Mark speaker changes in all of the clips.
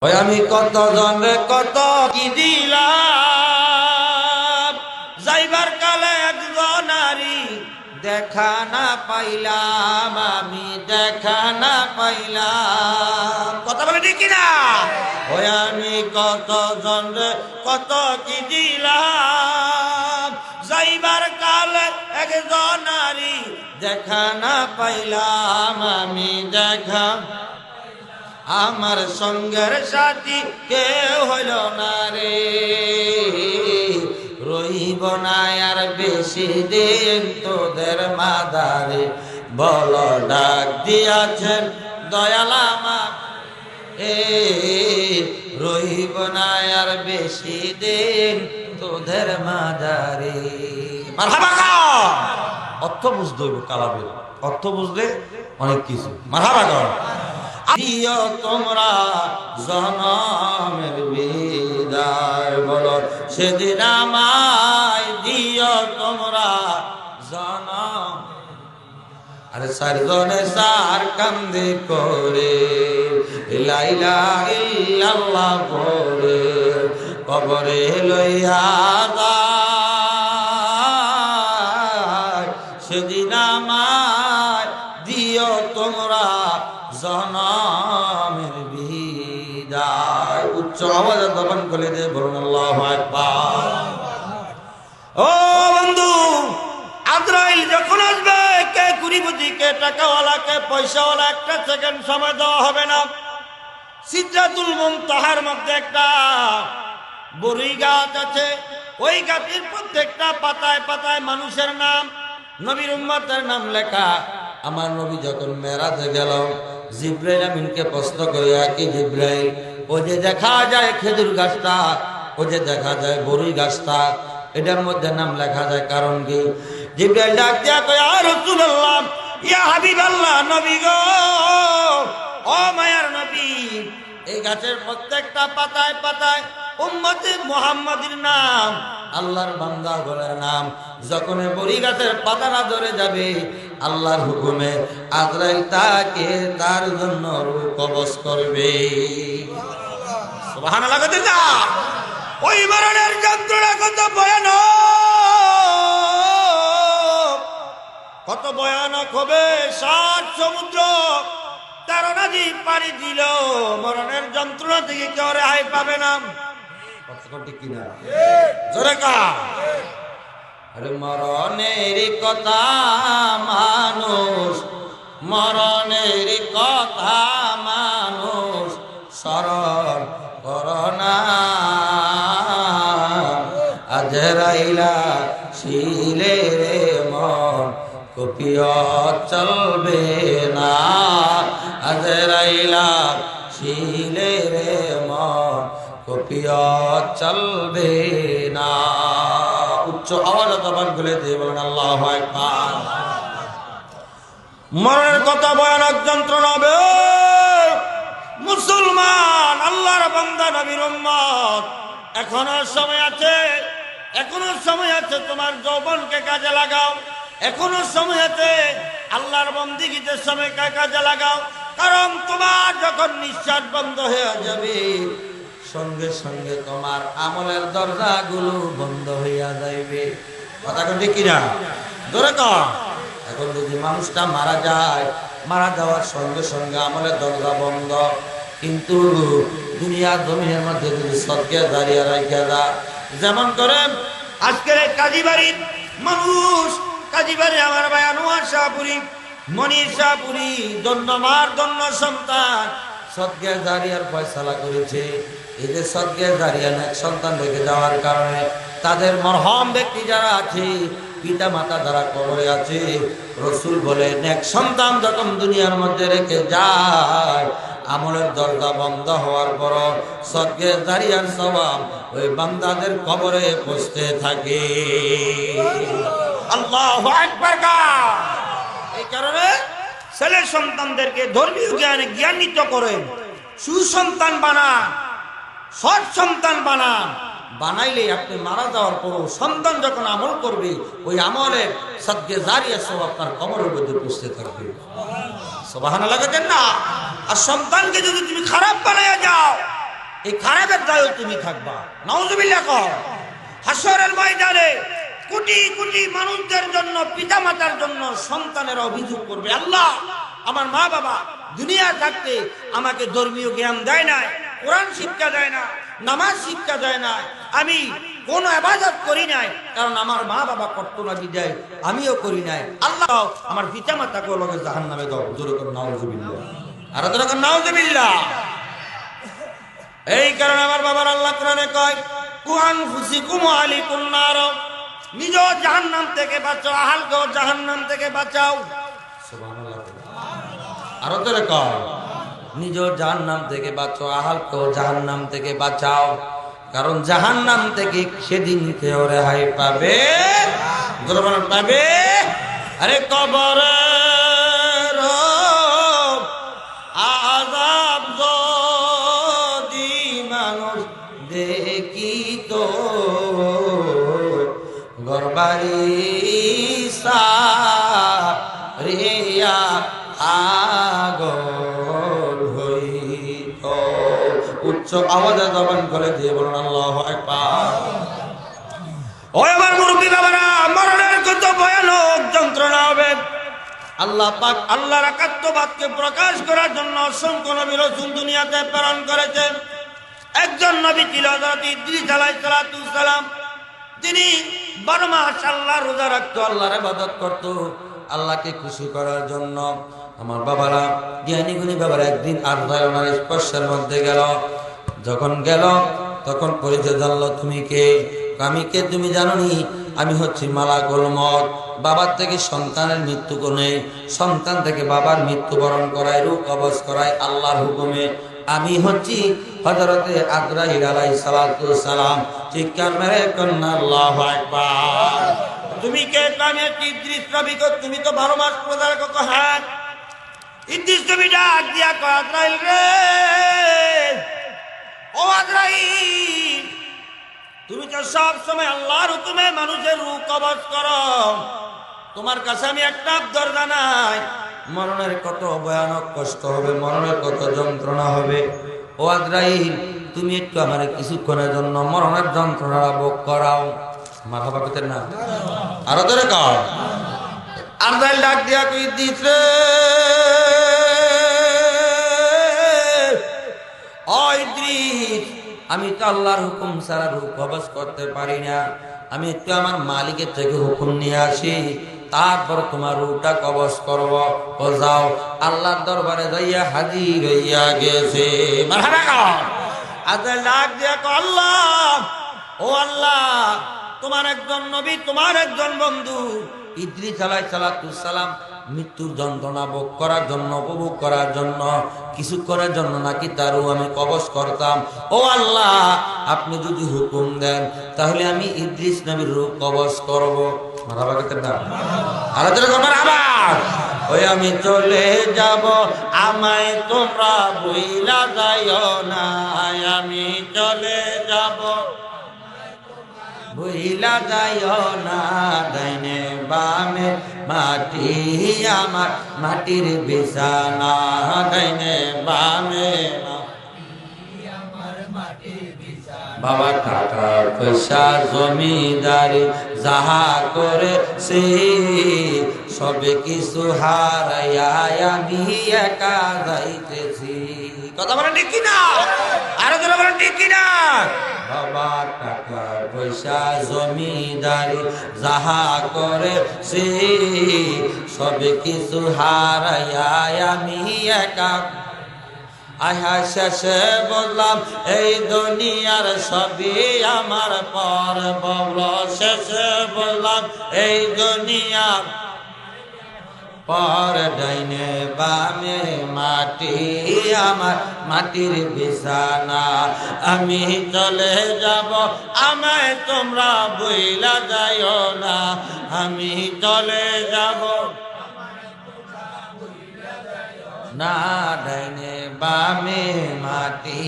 Speaker 1: ওই আমি কত জনে কত কি দিলাম, যাইবার কালে একজন নারী দেখা না পাইলাম, আমি দেখা না পাইলাম। কথা বলে ঠিক না? ওই আমি কত জনে কত কি দিলাম, যাইবার কালে একজন নারী দেখা না পাইলাম, আমি দেখা আমার সঙ্গের সাথী কেউ হইল না রে, রইব না আর বেশি দিন তোদের মাদারে, বল ডাক দিয়াছেন দয়াল আমার, রইব না আর বেশি দিন তোদের মাদারে। মারহাবা কও। অর্থ বুঝতে হইব, কালামের অর্থ বুঝলে অনেক কিছু। মারহাবা কও। দিও তোমরা জনমের বিদায়, বলো সেদিন আমায় দিও তোমরা জনম। আরে চারজনে চার কান্দে করে লা ইলাহা ইল্লাল্লাহ পড়ে কবরে লইয়া যায়, সেদিন আমায় দিও তোমরা জনমের বিদায়। উচ্চ আওয়াজে দমন করে দে, বলুন আল্লাহু আকবার। ও বন্ধু, আজরাইল যখন আসবে, কে কুড়িপতি, কে টাকাওয়ালা, কে পয়সাওয়ালা, একটা সেকেন্ড সময় দেওয়া হবে না। সিদরাতুল মুনতাহার মধ্যে একটা বড়ই গাছ আছে, ওই গাছের প্রত্যেকটা পাতায় পাতায় মানুষের নাম, নবীর উম্মতের নাম লেখা। আমার নবী যখন মেরাজে গেল, জিব্রাইল আমিনকে প্রশ্ন করিয়া, কি জিব্রাইল, ও যে দেখা যায় খেজুর গাছটা, ও যে দেখা যায় বড়ই গাছটা, এটার মধ্যে নাম লেখা যায় কারণ কি? জিব্রাইল ডাক দিয়া কয়, ইয়া রাসূলুল্লাহ, ইয়া হাবিবাল্লাহ, নবী গো, ও মায়ার নবী, এই গাছের প্রত্যেকটা পাতায় পাতায় উম্মতে মুহাম্মাদের নাম, আল্লাহর বান্দা গলের নাম। যখন বড়ি গাছের পাতাটা ধরে যাবে, আল্লাহর হুকুমে আজরাইল তাকে তার জন্য রূহ কবজ করবে। সুবহানাল্লাহ। ওই মরণের যন্ত্রণা কত ভয়ানক, কত ভয়ানক হবে। 7 সমুদ্র 13 নদী পাড়ি দিল, মরণের যন্ত্রণা থেকে কেউ রেহাই পাবে না। কিনা জোরে কা। আরে মরণের কথা মানুষ, মরণের কথা মানুষ স্মরণ করোনা, আজরাইলা শিলে রে মন কপিও চলবে না, আজরাইলা শিলে রে মন কপিও চলবে না। উচ্চ আওয়াজ দবান খুলে দিয়ে বলেন আল্লাহু আকবার। মরণের কত ভয়ানক যন্ত্রণা হবে মুসলমান, আল্লাহর বান্দা, নবীর উম্মত। এখনো সময় আছে, এখনো সময় আছে, তোমার যৌবনকে কাজে লাগাও, এখনো সময় আছে, আল্লাহর বন্দেগীতে সময় কাজে লাগাও। কারণ তোমার যখন নিঃশ্বাস বন্ধ হয়ে যাবে, সঙ্গে সঙ্গে তোমার আমলের দরজাগুলো বন্ধ হইয়া যাইবে। কথা কোন ঠিক কিনা ধরে কর। এখন যদি মানুষটা মারা যায়, মারা যাওয়ার সঙ্গে সঙ্গে আমলের দরজা বন্ধ, কিন্তু দুনিয়া জমিনের মধ্যে যদি সদকা জারিয়া রাখিয়া যা, যেমন করে আজকের কাজীবাড়ির মানুষ, কাজীবাড়ি আমার ভাই আনোয়ার শাহপুরি, মনির শাহপুরি, ধন্যমার ধন্য সন্তান সদকা জারিয়ার ফয়সালা করেছে। এই যে সদকা জারিয়া সন্তান রেখে যাওয়ার কারণে তাদের মরহম ব্যক্তি যারা আছে, পিতা মাতা যারা কবরে আছে, রসুল বলে নেক সন্তান যখন দুনিয়ার মধ্যে রেখে যায়, আমলের দরজা বন্ধ হওয়ার পর সদকা জারিয়ার সওয়াব ওই বান্দাদের কবরে পৌঁছতে থাকে। আল্লাহু আকবার। এই কারণে ছেলে সন্তানদেরকে ধর্মীয় জ্ঞানে জ্ঞানিত করেন, সুসন্তান বানান, সৎ সন্তান বানান। বানাইলে আপনি মারা যাওয়ার পরও সন্তান যখন আমল করবে, ওই আমলের সদকা জারিয়া সওয়াব আপনার কবরের মধ্যে পৌঁছতে থাকবে। সুবহানাল্লাহ। না আর সন্তানকে যদি তুমি খারাপ বানাইয়া যাও, এই খারাপের দায়ও তুমি থাকবা। নাউজুবিল্লাহ কর। হাসরের ময়দানে কোটি কোটি মানুষদের জন্য, পিতা মাতার জন্য সন্তানের অভিযোগ করবে, আল্লাহ আমার মা বাবা দুনিয়া থাকতে আমাকে ধর্মীয় জ্ঞান দেয় না, কোরআন শিক্ষা দেয় না, নামাজ শিক্ষা দেয় না, আমি কোন ইবাদত করি নাই, কারণ আমার মা বাবা করতো না বিদায় আমিও করি নাই। আল্লাহ আমার পিতা মাতাকে লগে জাহান্নামে দাও। জোরে করে নাউজুবিল্লাহ, আর জোরে করে নাউজুবিল্লাহ। এই কারণে আমার বাবার আল্লাহ কোরআনে কয়, কুআন ফুসিকুম আলিকুন নার, নিজ জাহান্নাম থেকে বাঁচাও, আহলকেও জাহান্নাম থেকে বাঁচাও। সুবহানাল্লাহ। আর জোরে কর, নিজ জাহান্নাম থেকে বাঁচাও, আহলকেও জাহান্নাম থেকে বাঁচাও, কারণ জাহান্নাম থেকে সেদিন কেউ রেহাই পাবে পাবে। আরে কবরের আযাব যদি মানুষ দেখিত, ঘরবাড়ি সারিয়া আগল হইত। উচ্চ আওয়াজে জবান করে দিয়ে বলুন আল্লাহু আকবার। ও আমার মুরব্বী বাবারা, মরণের কত ভয়ানক যন্ত্রণা হবে। আল্লাহ পাক আল্লাহর একাত্মবাদকে প্রকাশ করার জন্য অসংখ্য নবী রাসূল দুনিয়াতে প্রেরণ করেছেন। একজন নবী ছিল হযরত ইদ্রিস আলাইহিস সালাম। তিনি 12 মাস আল্লাহ রোজা রাখতো, আল্লাহর ইবাদত করত, আল্লাহকে খুশি করার জন্য। আমার বাবারা, জ্ঞানী গুণী বাবারা, একদিন আরদায় ওনার স্পর্শের মধ্যে গেল। যখন গেল তখন পরিচয় জানলো, তুমি কে? আমি কে তুমি জানো নি? আমি হচ্ছি মালাকুল মউত। বাবার থেকে সন্তানের মৃত্যু কোনে, সন্তান থেকে বাবার মৃত্যুবরণ করায়, রূহ কবজ করায় আল্লাহর হুকুমে। আমি হচ্ছি হযরতে আজরাইল আলাইহিস সালাম। চিৎকার মেরে কন্যা আল্লাহু আকবার। তুমি কে? আমি ইদ্রিস নবী। তুমি তো 12 মাস রোজা রাখো। হ্যাঁ। ইদ্রিস নবী ডাক দিয়া কয়, আজরাইল রে, ও আজরাইল, তুমি তো সব সময় আল্লাহর হুকুমে মানুষের রূহ কবজ করো, তোমার কাছে আমি একটা আবদার জানাই, মরণের কত ভয়ানক কষ্ট হবে, মরণের কত যন্ত্রণা হবে। ও আজরাইল, তুমি একটু আমার কিছুক্ষণের জন্য মরণের যন্ত্রণা ভোগ করাও। মারহাবা করতেন না? আরো ধরে কও। আজরাইল ডাক দিয়া কই, ইদ্রিস রে, ও ইদ্রিস, আমি তো আল্লাহর হুকুম ছাড়া রূহ কবজ করতে পারি না। আমি একটু আমার মালিকের থেকে হুকুম নিয়ে আসি, তারপর তোমার রূহটা কবজ করব। ও যাও। আল্লাহর দরবারে যাইয়া হাজির হইয়া গেছে। মারহাবা। আজরাইল ডাক দিয়া কয়, আল্লাহ, ও আল্লাহ, তোমার একজন নবী, তোমার একজন বন্ধু ইদ্রিস আলাইহিস সালাম মৃত্যুর যন্ত্রণা ভোগ করার জন্য, উপভোগ করার জন্য, কিছুক্ষণের জন্য নাকি তার রূহ আমি কবজ করতাম। ও আল্লাহ, আপনি যদি হুকুম দেন তাহলে আমি ইদ্রিস নবীর রূহ কবজ করব। মারহাবা করতেন না? আলোচনা করবার আবার। ওই আমি চলে যাব, আমায় তোমরা ভুইলা যাইও না, আমি চলে যাব, ভুইলা যাইও না, ডাইনে বামে মাটি আমার মাটির বিছানা, ডাইনে বামে বাবা টাকা পয়সা জমিদারি যাহা করেছি, সবে কিছু হারাইয়া আমি একা যাইতেছি। কথা বলেন ঠিক কিনা? আরো কথা বলেন ঠিক কিনা? বাবা টাকা পয়সা জমিদারি যাহা করেছি, সবে কিছু হারাইয়া আমি একা। আহা শেষে বললাম এই দুনিয়ার সবই আমার পর বল, শেষে বললাম এই দুনিয়ার পর, ডাইনে বামে মাটি আমার মাটির বিছানা, আমি চলে যাব, আমায় তোমরা ভুইলা যাইও না, আমি চলে যাব না, ডাইনে বামে মাটি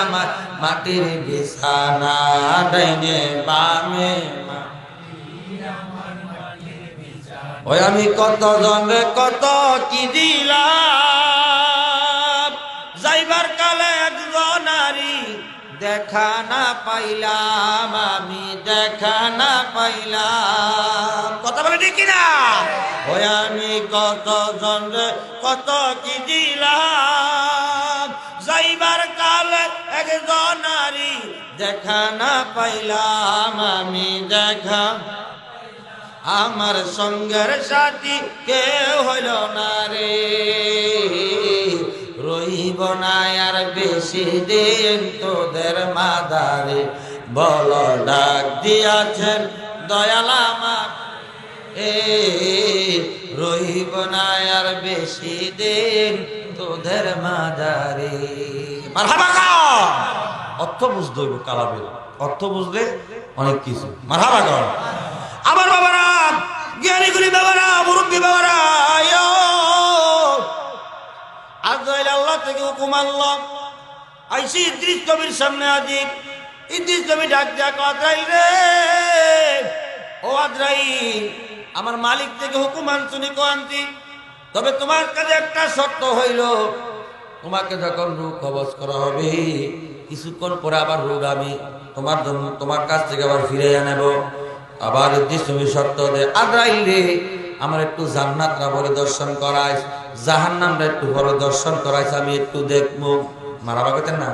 Speaker 1: আমার মাটির বিছানা, ডাইনে বামে। ওই আমি কত জনে কত কি দিলাম, যাইবার কালে একজন নারী দেখা না পাইলাম, আমি দেখা না পাইলাম। কথা বলে ঠিক কিনা? ওই আমি কত জনরে কত কি দিলাম, যাইবার কালে একজন নারী দেখা না পাইলাম, আমি দেখা আমার সঙ্গের সাথী কেউ হইল না রে। রইব না আর বেশি দিন তোদের মাদারে, বল ডাক দিয়াছেন দয়াল আমার, রইব না আর বেশি দিন তোদের মাদারে। মারহাবা কও। অর্থ বুঝতে হইব কালামের, অর্থ বুঝলে অনেক কিছু। মারহাবা কও। আমার বাবারা, জ্ঞানীগুলি বাবারা, মুরব্বী বাবারা, আজরাইল আল্লাহ থেকে হুকুম আল্লাহ আইসি ইদ্রিস নবীর সামনে হাজির। ইদ্রিস নবী ডাক দেয়া কয়, আজরাইল রে, ও আজরাইল, আমার মালিক থেকে হুকুম আনছুনি কো আনতি, তবে তোমার কাছে একটা শর্ত হইল, তোমাকে যখন রূহ কবজ করা হবে কিছুক্ষণ পরে আবার রূহ আমি তোমার জন্য তোমার কাছ থেকে আবার ফিরে আনব। আবার ইদ্রিস নবী শর্ত দে, আজরাইল রে, আমার একটু জান্নাতটা পরিদর্শন করাইস, জাহান্নামটা একটু পরিদর্শন করাইস, আমি একটু দেখবো। মারাবা কইতেন না?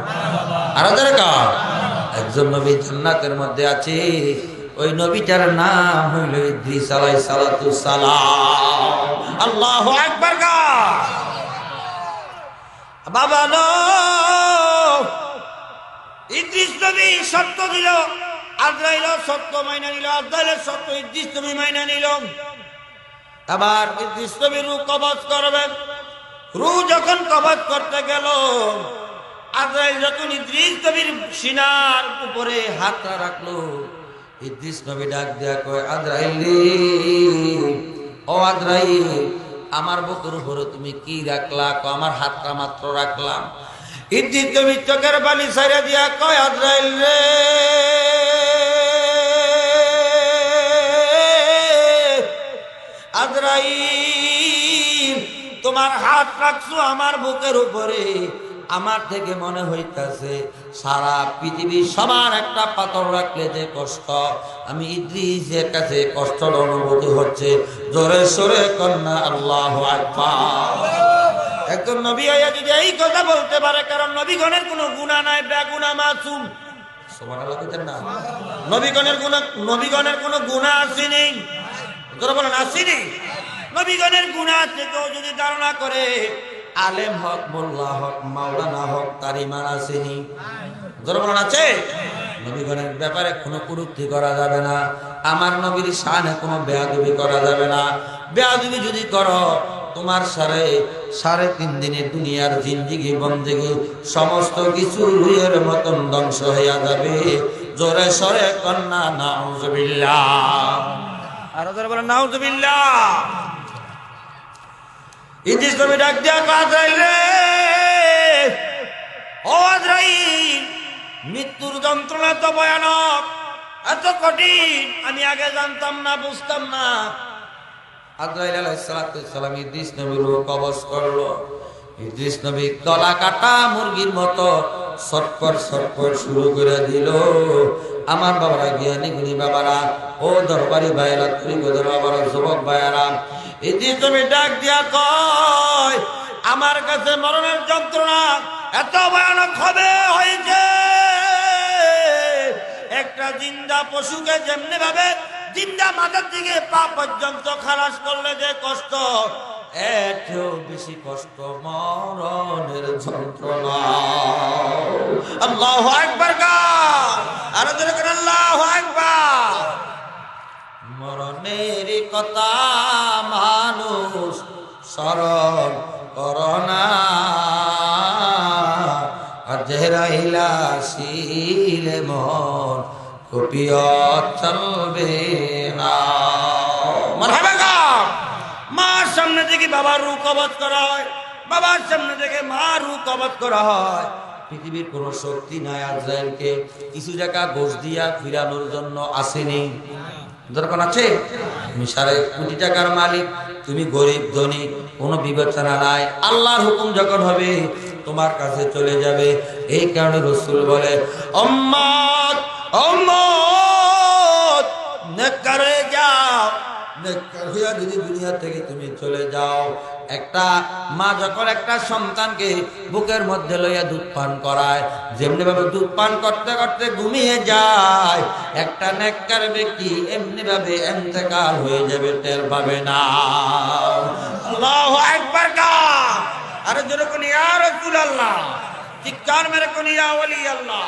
Speaker 1: আরো ধরে কা একজন নবী জান্নাতের মধ্যে আছে, ওই নবীটার নাম হইল ইদ্রিস আলাইহিস সালাতু সালাম। আল্লাহু আকবার কা বাবা নো। ইদ্রিস নবী সত্য দিল, আজরাইল সত্য মাইনা নিল, আজরাইলের সত্য ইদ্রিস নবী মাইনা নিল। আবার ইদ্রিস নবী রূহ কবজ করবেন। রূহ যখন কবজ করতে গেল, আজরাইল যখন ইদ্রিস নবীর সিনার উপরে হাতটা রাখলো, ইদ্রিস নবী ডাক দেয়া কয়, আজরাইল রে, ও আজরাইল, আমার বুকের উপরে তুমি কি রাখলা? কয়, আমার হাতটা মাত্র রাখলাম। ইদ্রিস নবী চোখের পানি ছাইড়া দিয়া কয়, আজরাইল রে, আজরাইল, তোমার হাত রাখছো আমার বুকের উপরে, আমার থেকে মনে হইতাছে সারা পৃথিবী সবার একটা পাথর রাখলে যে কষ্ট, আমি ইদ্রিসের কাছে কষ্টর অনুভূতি হচ্ছে। জোরে সোরে কন্যা আল্লাহু আকবার। একজন নবী হইয়া যদি এই কথা বলতে পারে, কারণ নবীগণের কোনো গুনাহ নাই, বেগুনাহ মাসুম। সুবহানাল্লাহ কইতেন না? নবীগণের কোনো গুনাহ আসেনি। তোরা বলেন আসেনি? নবীগণের গুনাহ থেকেও যদি ধারণা করে, আলেম হক, মোল্লা হক, মাওলানা হক, তার ঈমান আসেনি। তোরা বলেন আছে? নবীগণের ব্যাপারে কোনো কুরুক্তি করা যাবে না, আমার নবীর শানে কোনো বেয়াদবি করা যাবে না। বেয়াদবি যদি করো, তোমার 3.5 দিনের দুনিয়ার জিন্দেগি বন্দেগি সমস্ত কিছু রুইয়ের মতন ধ্বংস হইয়া যাবে। জোরে সরে কন্যা নাউজুবিল্লাহ। আর যারা বলেন নাউজুবিল্লাহ। ইদ্রিস নবী ডাক দিয়া কয়, আজরাইল রে, ও আজরাইল, মৃত্যুর যন্ত্রণা তো ভয়ানক, এত কঠিন, আমি আগে জানতাম না, বুঝতাম না। আজরাইল আলাইহিস সালাতু সালাম ইদ্রিস নবীর রূহ কবজ করলো। ইদ্রিস নবী গলা কাটা মুরগির মতো ছটফট ছটফট শুরু করে দিল। আমার বাবারা, জ্ঞানী গুণী বাবারা, ও দরবারি ভাইয়েরা, তরিকতের বাবারা, যুবক ভাইয়েরা, ইদ্রিস নবী ডাক দিয়া কয়, আমার কাছে মরণের যন্ত্রণা এত ভয়ানক হবে হয়েছে, একটা জিন্দা পশুকে যেমনি ভাবে জিন্দা মাথার দিকে পা পর্যন্ত খালাস করলে যে কষ্ট, এতেও বেশি কষ্ট মরণের যন্ত্রণা। আল্লাহু আকবার কা আর জোরে করে আল্লাহু আকবার। মরণের কথা মানুষ স্মরণ করোনা, আজরাইলা শিলে মন কপিয়ত চলবে না। মারহাবা কা। মার সামনে থেকে বাবার রূহ কবজ করা হয়, বাবার সামনে থেকে মা রূহ কবজ করা হয়। পৃথিবীর কোন শক্তি নাই আজরাইলকে কিছু জায়গা ঘোষ দিয়া ফিরানোর জন্য আসেনি। দরকার আছে? তুমি 1.5 কোটি টাকার মালিক, তুমি গরিব ধনী, কোনো বিবেচনা নাই। আল্লাহর হুকুম যখন হবে তোমার কাছে চলে যাবে। এই কারণে রাসূল বলে উম্মত উম্মত নেককার হয়ে যাও। নেককার হইয়া যদি দুনিয়া থেকে তুমি চলে যাও, একটা মা যখন একটা সন্তানকে বুকের মধ্যে লইয়া দুধ পান করায়, যেমনি ভাবে দুধ পান করতে করতে ঘুমিয়ে যায়, একটা নেককার ব্যক্তি এমনি ভাবে ইন্তেকাল হয়ে যাবে, টের পাবে না। আল্লাহু আকবার কা আরে জোরে কোন ইয়া রাসূলুল্লাহ, চিৎকার মেরে কোন ইয়া ওলি আল্লাহ।